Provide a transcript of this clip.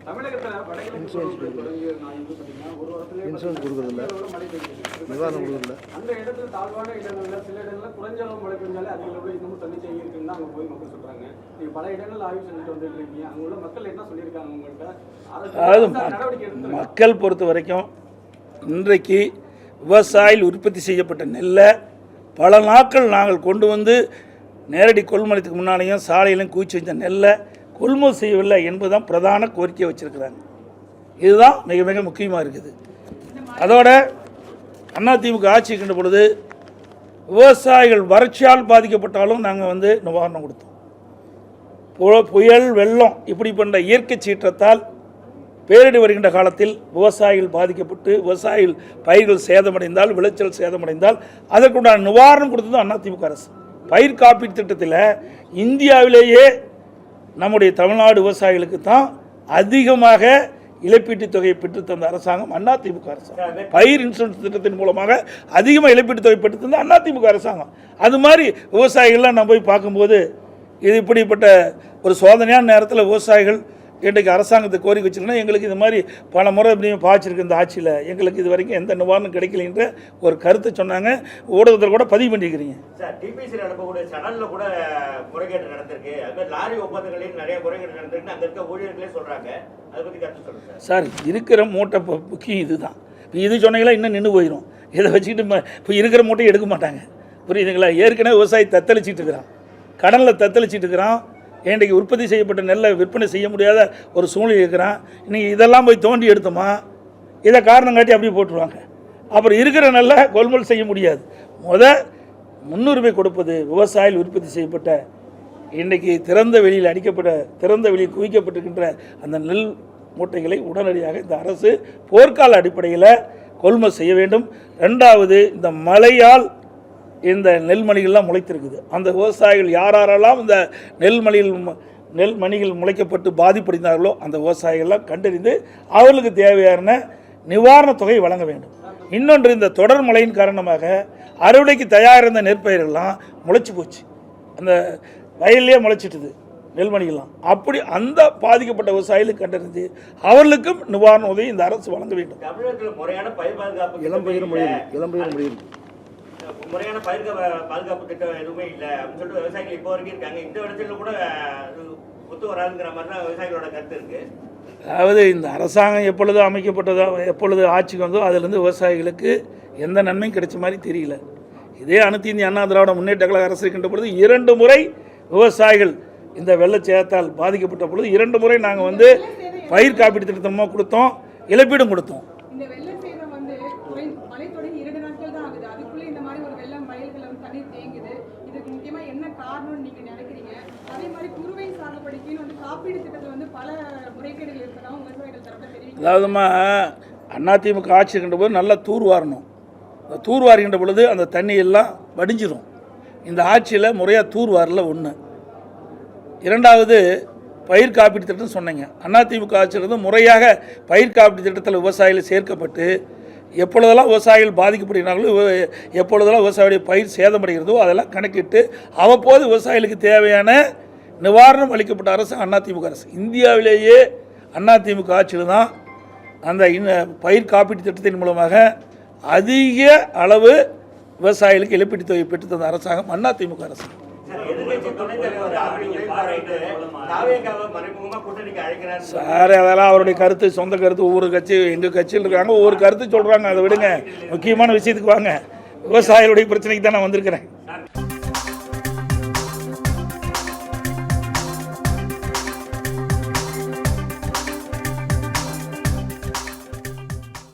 Insurance கொடுக்குறதில்ல, நிவாரணம் கொடுக்குறதில்ல. அந்த இடத்துல தாழ்வான இடங்கள்ல சில இடங்கள்ல குறைஞ்ச அளவு மழை பெஞ்சாலே அதில் உள்ள இன்னமும் தண்ணி தேங்கி இருக்குன்னு அங்கே போய் மக்கள் சொல்றாங்க. நீங்க பல இடங்கள்ல ஆய்வு செஞ்சுட்டு வந்துட்டு இருக்கீங்க. அங்க உள்ள மக்கள் என்ன சொல்லியிருக்காங்க உங்கள்கிட்ட? அதாவது மக்கள் பொறுத்த வரைக்கும் இன்றைக்கு விவசாயிகள் உற்பத்தி செய்யப்பட்ட நெல்லை பல நாட்கள் நாங்கள் கொண்டு வந்து நேரடி கொள்முதலுக்கு முன்னாலேயும் சாலையிலும் குவிச்சு வச்ச நெல்லை கொள்முதல் செய்யவில்லை என்பதுதான் பிரதான கோரிக்கையை வச்சுருக்கிறாங்க. இதுதான் மிக மிக முக்கியமாக இருக்குது. அதோட அதிமுக ஆட்சி இருக்கின்ற பொழுது விவசாயிகள் வறட்சியால் பாதிக்கப்பட்டாலும் நாங்கள் வந்து நிவாரணம் கொடுத்தோம். புயல் வெள்ளம் இப்படி பண்ண இயற்கை சீற்றத்தால் பேரிடி வருகின்ற காலத்தில் விவசாயிகள் பாதிக்கப்பட்டு விவசாயிகள் பயிர்கள் சேதமடைந்தால் விளைச்சல் சேதமடைந்தால் அதற்குண்டான நிவாரணம் கொடுத்ததும் அதிமுக அரசு. பயிர் காப்பீட்டு திட்டத்தில் இந்தியாவிலேயே நம்முடைய தமிழ்நாடு விவசாயிகளுக்கு தான் அதிகமாக இழப்பீட்டுத் தொகையை பெற்றுத்தந்த அரசாங்கம் அதிமுக அரசாங்கம். பயிர் இன்சூரன்ஸ் திட்டத்தின் மூலமாக அதிகமாக இழப்பீட்டுத் தொகை பெற்றுத்தந்த அதிமுக அரசாங்கம். அது மாதிரி விவசாயிகள்லாம் நான் போய் பார்க்கும்போது இது இப்படிப்பட்ட ஒரு சோதனையான நேரத்தில் விவசாயிகள் இன்றைக்கு அரசாங்கத்தை கோரிக்கை வச்சுருக்கோன்னா எங்களுக்கு இது மாதிரி பல முறை இப்படியும் பாய்ச்சிருக்கு இந்த ஆட்சியில், எங்களுக்கு இது வரைக்கும் எந்த நிவாரணம் கிடைக்கலன்ற ஒரு கருத்தை சொன்னாங்க. ஊடகத்தில் கூட பதிவு பண்ணிக்கிறீங்க. சார், டிபிசி அனுப்பக்கூடிய சேனலில் கூட முறைகேடு நடந்திருக்கு. அதுமாதிரி லாரி ஒப்பந்தங்களில் நிறைய முறைகேடு நடந்திருக்கு அங்கே இருக்க ஊழியர்களே சொல்கிறாங்க. அதை பற்றி கருத்து சொல்லுங்கள் சார். இருக்கிற மூட்டை முக்கியம் இதுதான். இப்போ இது சொன்னீங்களா இன்னும் நின்று போயிடும். இதை வச்சுக்கிட்டு இப்போ இருக்கிற மூட்டையை எடுக்க மாட்டாங்க. புரியுதுங்களா? ஏற்கனவே விவசாயி தத்தளிச்சிட்டு இருக்கிறான், கடனில் தத்தளிச்சிட்டு இருக்கிறான். இன்றைக்கு உற்பத்தி செய்யப்பட்ட நெல்லை விற்பனை செய்ய முடியாத ஒரு சூழ்நிலை இருக்கிறான். இன்றைக்கி இதெல்லாம் போய் தோண்டி எடுத்தோமா இதை காரணம் காட்டி அப்படியே போட்டுருவாங்க. அப்புறம் இருக்கிற நெல்லை கொள்முதல் செய்ய முடியாது. முன்னுரிமை கொடுப்பது விவசாயிகள் உற்பத்தி செய்யப்பட்ட இன்றைக்கி திறந்த வெளியில் அடிக்கப்பட்ட திறந்த வெளியில் குவிக்கப்பட்டிருக்கின்ற அந்த நெல் மூட்டைகளை உடனடியாக இந்த அரசு போர்க்கால அடிப்படையில் கொள்முதல் செய்ய வேண்டும். ரெண்டாவது, இந்த மழையால் இந்த நெல்மணிகள்லாம் முளைத்திருக்குது. அந்த விவசாயிகள் யாரெல்லாம் இந்த நெல்மணிகள் முளைக்கப்பட்டு பாதிப்படைந்தார்களோ அந்த விவசாயிகள்லாம் கண்டறிந்து அவர்களுக்கு தேவையான நிவாரணத் தொகை வழங்க வேண்டும். இன்னொன்று, இந்த தொடர் மழையின் காரணமாக அறுவடைக்கு தயாரிருந்த நெற்பயிர்கள்லாம் முளைச்சி போச்சு, அந்த வயல்லையே முளைச்சிட்டுது நெல்மணிகள்லாம். அப்படி அந்த பாதிக்கப்பட்ட விவசாயிகளுக்கு கண்டறிந்து அவர்களுக்கும் நிவாரண உதவி இந்த அரசு வழங்க வேண்டும். தமிழகத்தில் முறையான பயிர் பாதுகாப்பு இளம்பயிர் முடியும் முறையான பயிர் பாதுகாப்பு திட்டம் எதுவுமே இல்லை அப்படின்னு சொல்லிட்டு விவசாயிகள் இப்போ வரைக்கும் இருக்காங்க. இந்த இடத்துல கூட ஒத்து வராதுங்கிற மாதிரி தான் விவசாயிகளோட கருத்து இருக்கு. அதாவது இந்த அரசாங்கம் எப்பொழுது அமைக்கப்பட்டதோ எப்பொழுது ஆட்சிக்கு வந்தோ அதிலிருந்து விவசாயிகளுக்கு எந்த நன்மையும் கிடைச்ச மாதிரி தெரியல. இதே அனைத்து இந்திய அண்ணா திராவிட முன்னேற்ற கழக அரசு இருக்கின்ற பொழுது 2 முறை விவசாயிகள் இந்த வெள்ளச்சேதத்தால் பாதிக்கப்பட்ட பொழுது 2 முறை நாங்கள் வந்து பயிர் காப்பீட்டு திட்டமாக கொடுத்தோம், இழப்பீடும் கொடுத்தோம். அதாவதுமா அதிமுக ஆட்சி இருக்கின்ற போது நல்லா தூர்வாரணும். தூர்வாருகின்ற பொழுது அந்த தண்ணி எல்லாம் வடிஞ்சிடும். இந்த ஆட்சியில் முறையாக தூர்வாரில் ஒன்று. இரண்டாவது, பயிர் காப்பீட்டு திட்டம் சொன்னீங்க. அதிமுக ஆட்சியிலிருந்து முறையாக பயிர் காப்பீட்டு திட்டத்தில் விவசாயிகள் சேர்க்கப்பட்டு எப்பொழுதெல்லாம் விவசாயிகள் பாதிக்கப்படுகிறார்களோ எப்பொழுதெல்லாம் விவசாயிகளுடைய பயிர் சேதமடைகிறதோ அதெல்லாம் கணக்கிட்டு அவ்வப்போது விவசாயிகளுக்கு தேவையான நிவாரணம் அளிக்கப்பட்ட அரசு அதிமுக அரசு. இந்தியாவிலேயே அதிமுக ஆட்சியில் தான் அந்த பயிர் காப்பீட்டு திட்டத்தின் மூலமாக அதிக அளவு விவசாயிகளுக்கு இழப்பீட்டுத் தொகை பெற்று தந்த அரசாங்கம் அதிமுக அரசு. சார், அதெல்லாம் அவருடைய கருத்து, சொந்த கருத்து. ஒவ்வொரு கட்சி, எங்கள் கட்சியில் இருக்காங்க ஒவ்வொரு கருத்து சொல்கிறாங்க. அதை விடுங்க, முக்கியமான விஷயத்துக்கு வாங்க. விவசாயிகளுடைய பிரச்சனைக்கு தான் நான் வந்திருக்கிறேன்.